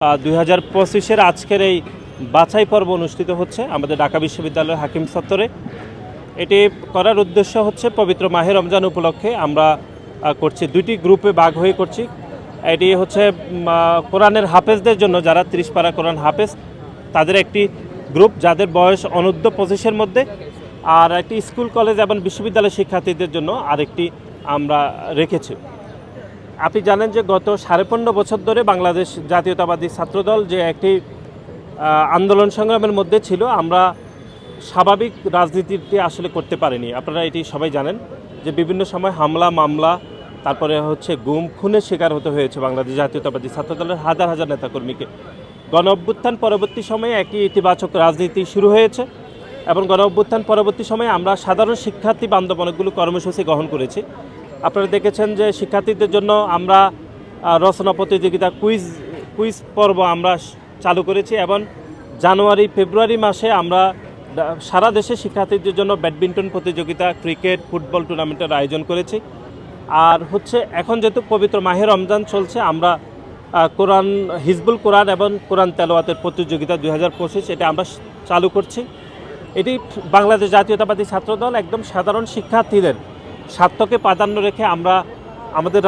2025-এর আজকের এই বাছাই পর্ব অনুষ্ঠিত হচ্ছে আমাদের ঢাকা বিশ্ববিদ্যালয়ের হাকিম চত্বরে। এটি করার উদ্দেশ্য হচ্ছে পবিত্র মাহে রমজান উপলক্ষে আমরা করছি, দুইটি গ্রুপে ভাগ হয়ে করছি। এটি হচ্ছে কোরআনের হাফেজদের জন্য, যারা 30 পারা কোরআন হাফেজ তাদের একটি গ্রুপ, যাদের বয়স অনূর্ধ্ব 25-এর মধ্যে, আর একটি স্কুল কলেজ এবং বিশ্ববিদ্যালয় শিক্ষার্থীদের জন্য আরেকটি আমরা রেখেছি। আপনি জানেন যে গত 15.5 বছর ধরে বাংলাদেশ জাতীয়তাবাদী ছাত্রদল যে একটি আন্দোলন সংগ্রামের মধ্যে ছিল, আমরা স্বাভাবিক রাজনীতিটি আসলে করতে পারিনি। আপনারা এটি সবাই জানেন যে বিভিন্ন সময় হামলা মামলা, তারপরে হচ্ছে গুম খুনের শিকার হতে হয়েছে বাংলাদেশ জাতীয়তাবাদী ছাত্রদলের হাজার হাজার নেতাকর্মীকে। গণ অভ্যুত্থান পরবর্তী সময়ে একটি ইতিবাচক রাজনীতি শুরু হয়েছে এবং গণ অভ্যুত্থান পরবর্তী সময়ে আমরা সাধারণ শিক্ষার্থী বান্ধব অনেকগুলো কর্মসূচি গ্রহণ করেছি। আপনারা দেখেছেন যে শিক্ষার্থীদের জন্য আমরা রচনা প্রতিযোগিতা, কুইজ পর্ব আমরা চালু করেছি এবং জানুয়ারি ফেব্রুয়ারি মাসে আমরা সারা দেশে শিক্ষার্থীদের জন্য ব্যাডমিন্টন প্রতিযোগিতা, ক্রিকেট, ফুটবল টুর্নামেন্টের আয়োজন করেছি। আর হচ্ছে এখন যেহেতু পবিত্র মাহে রমজান চলছে, আমরা কোরআন, হিজবুল কোরআন এবং কোরআন তেলাওয়াতের প্রতিযোগিতা 2025 এটা আমরা চালু করছি। এটি বাংলাদেশ জাতীয়তাবাদী ছাত্রদল একদম সাধারণ শিক্ষার্থীদের স্বার্থকে প্রাধান্য রেখে আমরা আমাদের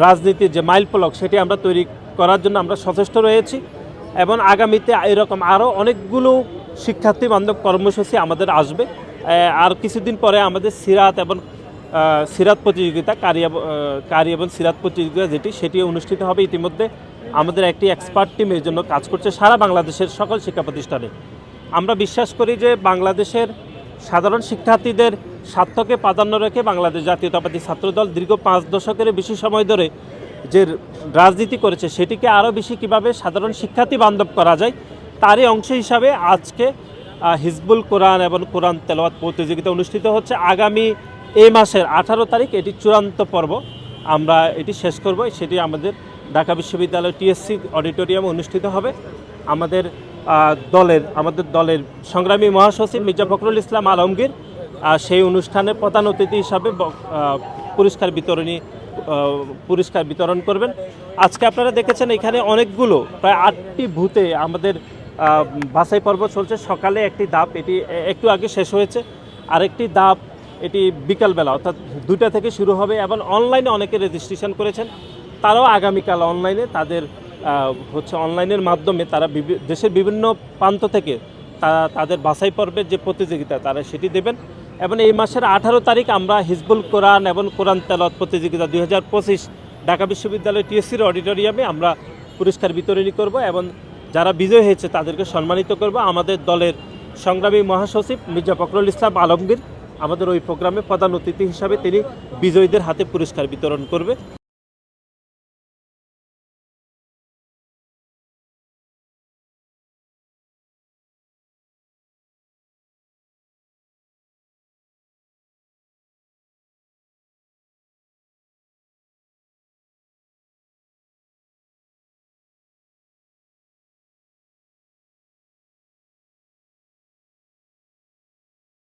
রাজনীতির যে মাইল ফলক সেটি আমরা তৈরি করার জন্য আমরা সচেষ্ট রয়েছি এবং আগামীতে এরকম আরও অনেকগুলো শিক্ষার্থী বান্ধব কর্মসূচি আমাদের আসবে। আর কিছুদিন পরে আমাদের সিরাত প্রতিযোগিতা, কারি এবং সিরাত প্রতিযোগিতা সেটি অনুষ্ঠিত হবে। ইতিমধ্যে আমাদের একটি এক্সপার্ট টিম এর জন্য কাজ করছে সারা বাংলাদেশের সকল শিক্ষা প্রতিষ্ঠানে। আমরা বিশ্বাস করি যে বাংলাদেশের সাধারণ শিক্ষার্থীদের স্বার্থকে প্রাধান্য রেখে বাংলাদেশ জাতীয়তাবাদী ছাত্রদল দীর্ঘ 5 দশকের বেশি সময় ধরে যে রাজনীতি করেছে, সেটিকে আরও বেশি কিভাবে সাধারণ শিক্ষার্থী বান্ধব করা যায় তারই অংশ হিসাবে আজকে হিজবুল কোরআন এবং কোরআন তেলাওয়াত প্রতিযোগিতা অনুষ্ঠিত হচ্ছে। আগামী এই মাসের 18 তারিখ এটি চূড়ান্ত পর্ব, আমরা এটি শেষ করব। সেটি আমাদের ঢাকা বিশ্ববিদ্যালয় টিএসসি অডিটোরিয়ামে অনুষ্ঠিত হবে। আমাদের দলের সংগ্রামী মহাসচিব মির্জা ফখরুল ইসলাম আলমগীর সেই অনুষ্ঠানের প্রধান অতিথি হিসাবে পুরস্কার বিতরণ করবেন। আজকে আপনারা দেখেছেন এখানে অনেকগুলো, প্রায় 8টি বুথে আমাদের বাছাই পর্ব চলছে। সকালে একটি ধাপ, এটি একটু আগে শেষ হয়েছে, আরেকটি ধাপ এটি বিকালবেলা অর্থাৎ 2টা থেকে শুরু হবে এবং অনলাইনে অনেকে রেজিস্ট্রেশন করেছেন, তারাও আগামীকাল অনলাইনের মাধ্যমে তারা দেশের বিভিন্ন প্রান্ত থেকে তাদের বাছাই পর্বের যে প্রতিযোগিতা তারা সেটি দেবেন। এবং এই মাসের 18 তারিখ আমরা হিজবুল কোরআন এবং কোরআন তেলাওয়াত প্রতিযোগিতা 2025 ঢাকা বিশ্ববিদ্যালয় টিএসসির অডিটোরিয়ামে আমরা পুরস্কার বিতরণী করব এবং যারা বিজয়ী হয়েছে তাদেরকে সম্মানিত করব। আমাদের দলের সংগ্রামী মহাসচিব মির্জা ফখরুল ইসলাম আলমগীর আমাদের ওই প্রোগ্রামে প্রধান অতিথি হিসাবে তিনি বিজয়ীদের হাতে পুরস্কার বিতরণ করবে।